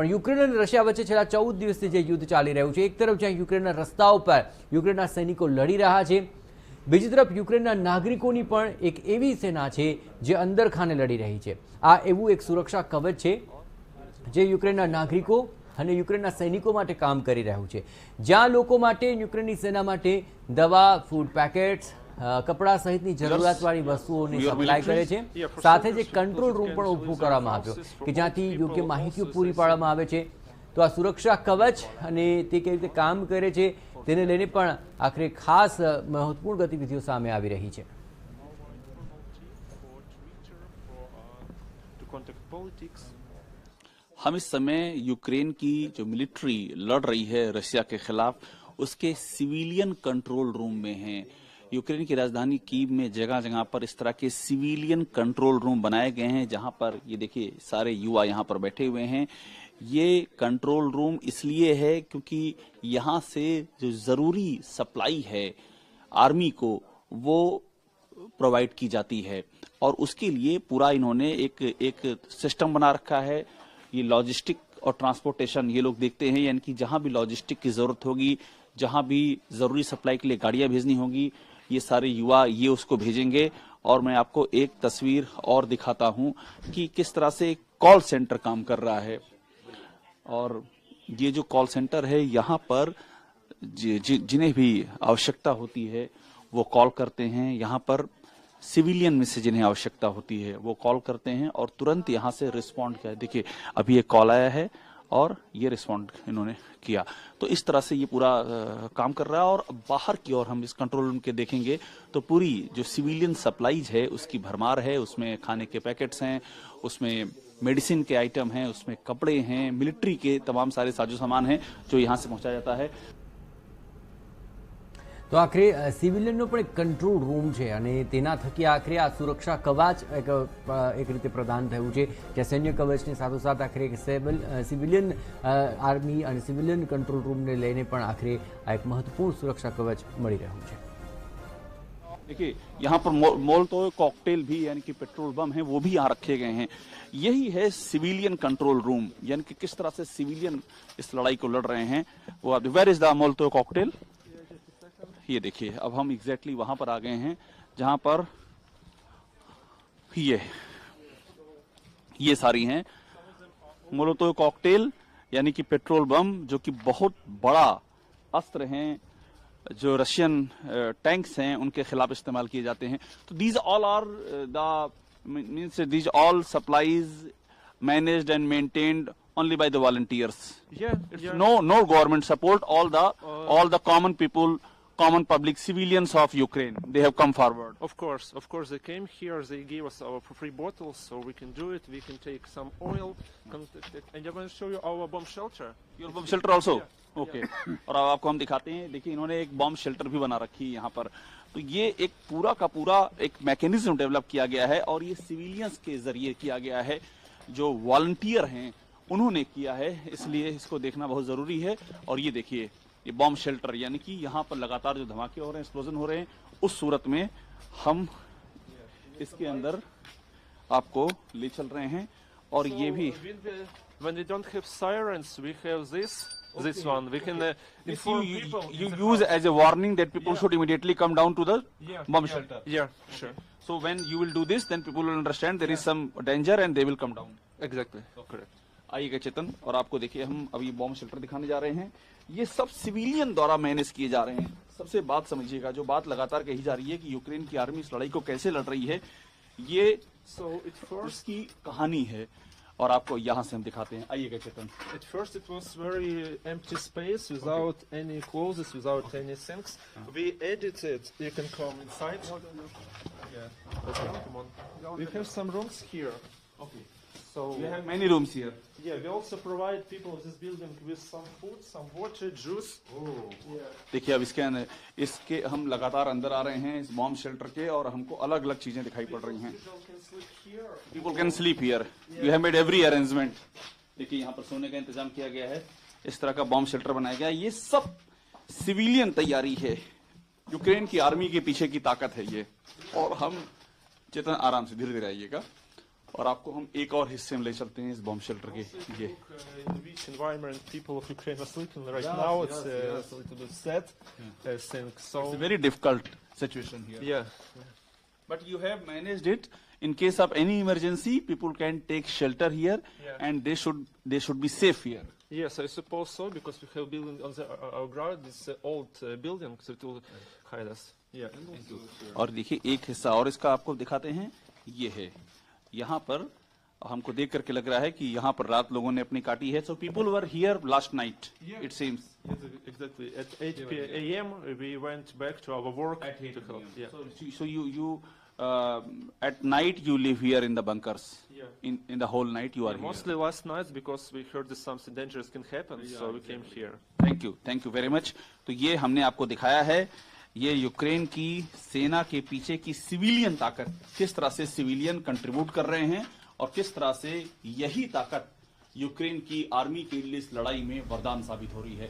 પણ યુક્રેન અને રશિયા વચ્ચે છેલ્લા 14 દિવસથી જે યુદ્ધ ચાલી રહ્યું છે, એક તરફ જ્યાં યુક્રેનના રસ્તાઓ પર યુક્રેનના સૈનિકો લડી રહ્યા છે, બીજી તરફ યુક્રેનના નાગરિકોની પણ એક એવી સેના છે જે અંદરખાને લડી રહી છે। આ એવું એક સુરક્ષા કવચ છે જે યુક્રેનના નાગરિકો અને યુક્રેનના સૈનિકો માટે કામ કરી રહ્યું છે, જ્યાં લોકો માટે યુક્રેનની સેના માટે દવા, ફૂડ પેકેટ્સ, કપડા સહિતની જરૂરિયાતવાળી વસ્તુઓની સપ્લાય કરે છે। સાથે જ એક કંટ્રોલ રૂમ પણ ઊભું કરવામાં આવ્યો કે જ્યાંથી યોગ્ય માહિતીઓ પૂરી પાડવામાં આવે છે। તો આ સુરક્ષા કવચ અને તે કેવી રીતે કામ કરે છે તેને લઈને પણ આખરે ખાસ મહત્વપૂર્ણ ગતિવિધિઓ સામે આવી રહી છે। हम इस समय यूक्रेन की जो मिलिट्री लड़ रही है रशिया के खिलाफ, उसके सिविलियन कंट्रोल रूम में हैं। यूक्रेन की राजधानी कीव में जगह जगह पर इस तरह के सिविलियन कंट्रोल रूम बनाए गए हैं, जहां पर ये देखिए सारे युवा यहां पर बैठे हुए हैं। ये कंट्रोल रूम इसलिए है क्योंकि यहां से जो जरूरी सप्लाई है आर्मी को वो प्रोवाइड की जाती है, और उसके लिए पूरा इन्होंने एक सिस्टम बना रखा है। ये लॉजिस्टिक और ट्रांसपोर्टेशन ये लोग देखते हैं, यानी कि जहां भी लॉजिस्टिक की जरूरत होगी, जहां भी जरूरी सप्लाई के लिए गाड़ियां भेजनी होगी, ये सारे युवा ये उसको भेजेंगे। और मैं आपको एक तस्वीर और दिखाता हूं कि किस तरह से कॉल सेंटर काम कर रहा है। और ये जो कॉल सेंटर है, यहाँ पर जिन्हें भी आवश्यकता होती है वो कॉल करते हैं। यहाँ पर सिविलियन में से जिन्हें आवश्यकता होती है वो कॉल करते हैं और तुरंत यहाँ से रिस्पॉन्ड किया। देखिए अभी एक कॉल आया है और ये रिस्पॉन्ड इन्होंने किया। तो इस तरह से ये पूरा काम कर रहा है। और बाहर की ओर हम इस कंट्रोल रूम के देखेंगे तो पूरी जो सिविलियन सप्लाईज है उसकी भरमार है। उसमें खाने के पैकेट्स हैं, उसमें मेडिसिन के आइटम हैं, उसमें कपड़े हैं, मिलिट्री के तमाम सारे साजो सामान हैं जो यहाँ से पहुंचाया जाता है। तो आखिर सिविलियनનો પણ એક કંટ્રોલ રૂમ છે અને તેના થકી આખરે આ સુરક્ષા કવચ એક રીતે પ્રદાન થયું છે કે સૈન્ય કવચની સાથોસાથ આખરે એક સિવિલિયન આર્મી અને સિવિલિયન કંટ્રોલ રૂમને લઈને પણ આખરે આ એક મહત્વપૂર્ણ સુરક્ષા કવચ મળી રહ્યું છે। देखिए यहाँ पर मोलतोव कॉकटेल भी यानी कि पेट्रोल बम है वो भी यहाँ रखे गए हैं। यही है सिविलियन कंट्रोल रूम, यानी कि किस तरह से सिविलियन इस लड़ाई को लड़ रहे हैं वो। Where is the Molotov cocktail? ये देखिए अब हम एग्जैक्टली वहां पर आ गए हैं जहां पर ये सारी हैं मोलोतोव कॉकटेल यानी कि पेट्रोल बम, जो कि बहुत बड़ा अस्त्र हैं जो रशियन टैंक्स हैं उनके खिलाफ इस्तेमाल किए जाते हैं। तो these all are means these all supplies managed and maintained only by the volunteers. It's no government support. All the common people, common public civilians of Ukraine, they have come forward. Of course they came here. They gave us our free bottles, so we can do it. We can take some oil, and I'm going to show you our bomb shelter. Your bomb shelter also? Yeah. Okay. और अब आपको हम दिखाते हैं। देखिए इन्होंने एक bomb shelter भी बना रखी है यहाँ पर। तो ये एक पूरा का पूरा एक मैकेनिज्म डेवलप किया गया है और ये सिविलियंस के जरिए किया गया है, जो वॉलंटियर हैं उन्होंने किया है, इसलिए इसको देखना बहुत जरूरी है। और ये देखिए ये बॉम्ब शेल्टर, यानी कि यहाँ पर लगातार जो धमाके हो रहे हैं, एक्सप्लोजन हो रहे हैं, उस सूरत में हम इसके अंदर आपको ले चल रहे हैं। और ये भी when we don't have sirens, we have this one. We can inform people. You use as a warning that people should immediately come down to the bomb shelter. Yeah, sure. So when you will do this, then people will understand there is some danger and they will come down. Exactly. Correct. आइएगा चेतन, और आपको देखिए हम अभी bomb shelter दिखाने जा रहे हैं। ये सब सिविलियन द्वारा मैनेज किए जा रहे हैं। सबसे बात समझिएगा, जो बात लगातार कही जा रही है कि यूक्रेन की आर्मी इस लड़ाई को कैसे लड़ रही है, ये उसकी कहानी है और आपको यहाँ से हम दिखाते हैं। आइएगा चेतन। At first it was very empty space without any clothes, without any things. We edited. You can come inside. Yeah. Come on. We have some rooms here. Okay. So we have many rooms here. Yeah, we also provide people of this building with some food, some water, juice. Oh. Yeah. देखिए अब इसके हम लगातार अंदर आ रहे हैं इस bomb shelter के, और हमको अलग अलग चीजें दिखाई पड़ रही हैं। People can sleep here. You have made every arrangement. देखिए यहाँ पर सोने का इंतजाम किया गया है, इस तरह का बॉम्ब शेल्टर बनाया गया है। ये सब सिविलियन तैयारी है, यूक्रेन की आर्मी के पीछे की ताकत है ये। और हम चेतन आराम से धीरे धीरे आइएगा। और आपको हम एक और हिस्से में ले चलते हैं इस बॉम्ब शेल्टर के। ये In which environment people of Ukraine are sleeping right now, it's a little bit sad thing. So very difficult situation here, yeah, but you have managed it. In case of any emergency, people can take shelter here, Yeah. and they should be safe here. yes, I suppose so because we have building on the our ground. This old building, so it will hide us. Yeah. और देखिए एक हिस्सा और इसका आपको दिखाते हैं, ये है यहाँ पर हमको देख करके लग रहा है कि यहाँ पर रात लोगों ने अपनी काटी है। So people were here last night, it seems. Yes, exactly. At 8 a.m. we went back to our work to help. Yeah. So you at night you live here in the bunkers. Yeah. In the whole night you are here. Mostly last night because we heard that something dangerous can happen, so we came here. Thank you very much. तो ये हमने आपको दिखाया है, ये Ukraine की सेना के पीछे की सिविलियन ताकत, किस तरह से सिविलियन कंट्रीब्यूट कर रहे हैं और किस तरह से यही ताकत यूक्रेन की आर्मी के लिए इस लड़ाई में वरदान साबित हो रही है।